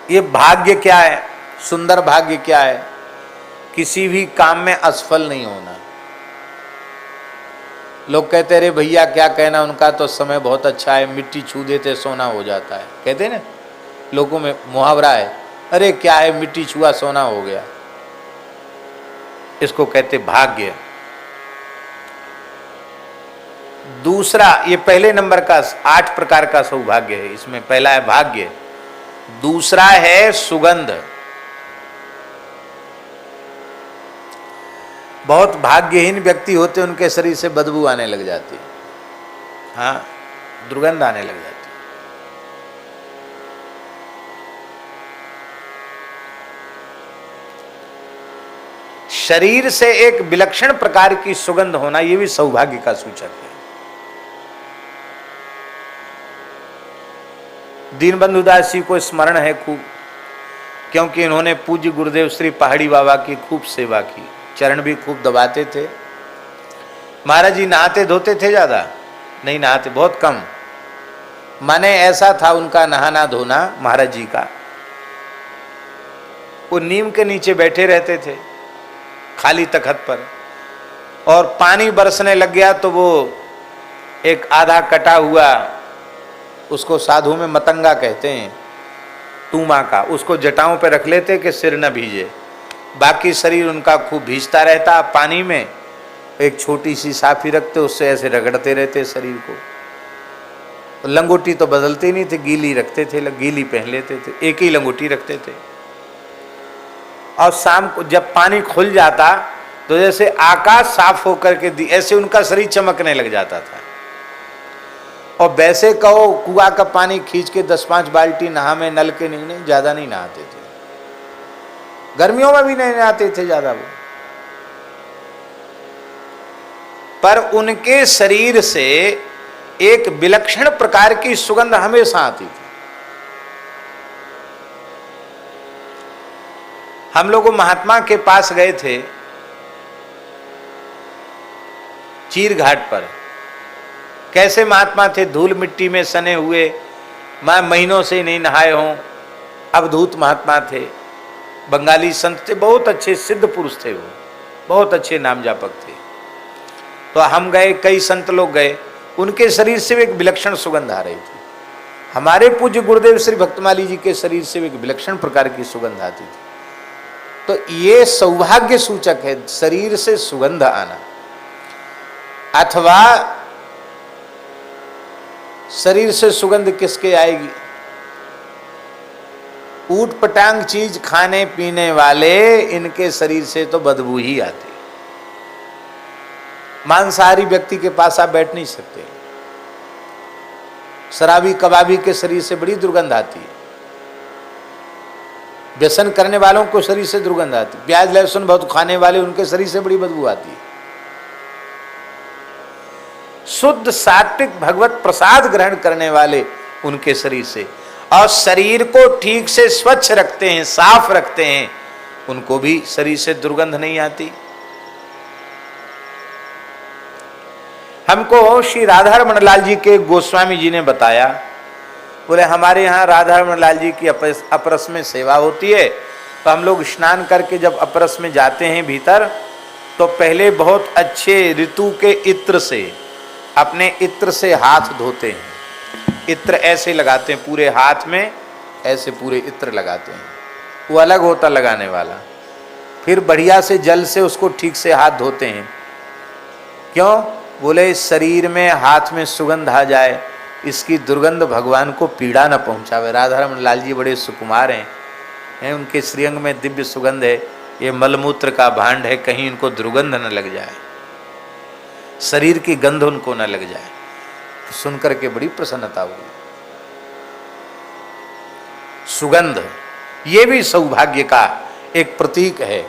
ये भाग्य क्या है, सुंदर भाग्य क्या है? किसी भी काम में असफल नहीं होना। लोग कहते रे भैया क्या कहना, उनका तो समय बहुत अच्छा है, मिट्टी छू देते सोना हो जाता है, कहते ना, लोगों में मुहावरा है, अरे क्या है मिट्टी छुआ सोना हो गया। इसको कहते भाग्य। दूसरा, ये पहले नंबर का 8 प्रकार का सौभाग्य है, इसमें पहला है भाग्य, दूसरा है सुगंध। बहुत भाग्यहीन व्यक्ति होते हैं, उनके शरीर से बदबू आने लग जाती है, हाँ, दुर्गंध आने लग जाती है। शरीर से एक विलक्षण प्रकार की सुगंध होना, यह भी सौभाग्य का सूचक है। दीनबंधु दास जी को स्मरण है खूब, क्योंकि इन्होंने पूज्य गुरुदेव श्री पहाड़ी बाबा की खूब सेवा की, चरण भी खूब दबाते थे। महाराज जी नहाते धोते थे, ज्यादा नहीं नहाते, बहुत कम, माने ऐसा था उनका नहाना धोना महाराज जी का। वो नीम के नीचे बैठे रहते थे खाली तखत पर, और पानी बरसने लग गया तो वो एक आधा कटा हुआ, उसको साधु में मतंगा कहते हैं, टूमा का, उसको जटाओं पे रख लेते कि सिर न भीजे, बाकी शरीर उनका खूब भीजता रहता पानी में। एक छोटी सी साफी रखते, उससे ऐसे रगड़ते रहते शरीर को। लंगोटी तो बदलते ही नहीं थे, गीली रखते थे, गीली पहन लेते थे, एक ही लंगोटी रखते थे। और शाम को जब पानी खुल जाता तो जैसे आकाश साफ होकर के ऐसे उनका शरीर चमकने लग जाता था। और वैसे कहो कुआं का पानी खींच के 10-5 बाल्टी नहा में, नल के नहीं, ज्यादा नहीं नहाते थे, गर्मियों में भी नहीं नहाते थे ज्यादा वो, पर उनके शरीर से एक विलक्षण प्रकार की सुगंध हमेशा आती थी। हम लोग महात्मा के पास गए थे चीर घाट पर। कैसे महात्मा थे, धूल मिट्टी में सने हुए, मैं महीनों से नहीं नहाए हों, अवधूत महात्मा थे, बंगाली संत थे, बहुत अच्छे सिद्ध पुरुष थे वो, बहुत अच्छे नाम जापक थे। तो हम गए, कई संत लोग गए, उनके शरीर से एक विलक्षण सुगंध आ रही थी। हमारे पूज्य गुरुदेव श्री भक्तमाली जी के शरीर से एक विलक्षण प्रकार की सुगंध आती थी। तो ये सौभाग्य सूचक है, शरीर से सुगंध आना। अथवा शरीर से सुगंध किसके आएगी? ऊट पटांग चीज खाने पीने वाले, इनके शरीर से तो बदबू ही आती। मांसाहारी व्यक्ति के पास आप बैठ नहीं सकते। शराबी कबाबी के शरीर से बड़ी दुर्गंध आती है, व्यसन करने वालों को शरीर से दुर्गंध आती। प्याज लहसुन बहुत खाने वाले, उनके शरीर से बड़ी बदबू आती है। शुद्ध सात्विक भगवत प्रसाद ग्रहण करने वाले, उनके शरीर से, और शरीर को ठीक से स्वच्छ रखते हैं, साफ रखते हैं, उनको भी शरीर से दुर्गंध नहीं आती। हमको श्री राधारमण लाल जी के गोस्वामी जी ने बताया, बोले हमारे यहाँ राधारमण लाल जी की अपरस में सेवा होती है, तो हम लोग स्नान करके जब अपरस में जाते हैं भीतर, तो पहले बहुत अच्छे ऋतु के इत्र से, अपने इत्र से हाथ धोते हैं। इत्र ऐसे लगाते हैं पूरे हाथ में, ऐसे पूरे इत्र लगाते हैं, वो अलग होता लगाने वाला। फिर बढ़िया से जल से उसको ठीक से हाथ धोते हैं। क्यों? बोले शरीर में हाथ में सुगंध आ जाए, इसकी दुर्गंध भगवान को पीड़ा न पहुंचावे। राधारमण लाल जी बड़े सुकुमार हैं, उनके श्रीअंग में दिव्य सुगंध है, ये मलमूत्र का भांड है, कहीं इनको दुर्गंध न लग जाए, शरीर की गंध उनको न लग जाए। सुनकर के बड़ी प्रसन्नता हुई। सुगंध ये भी सौभाग्य का एक प्रतीक है।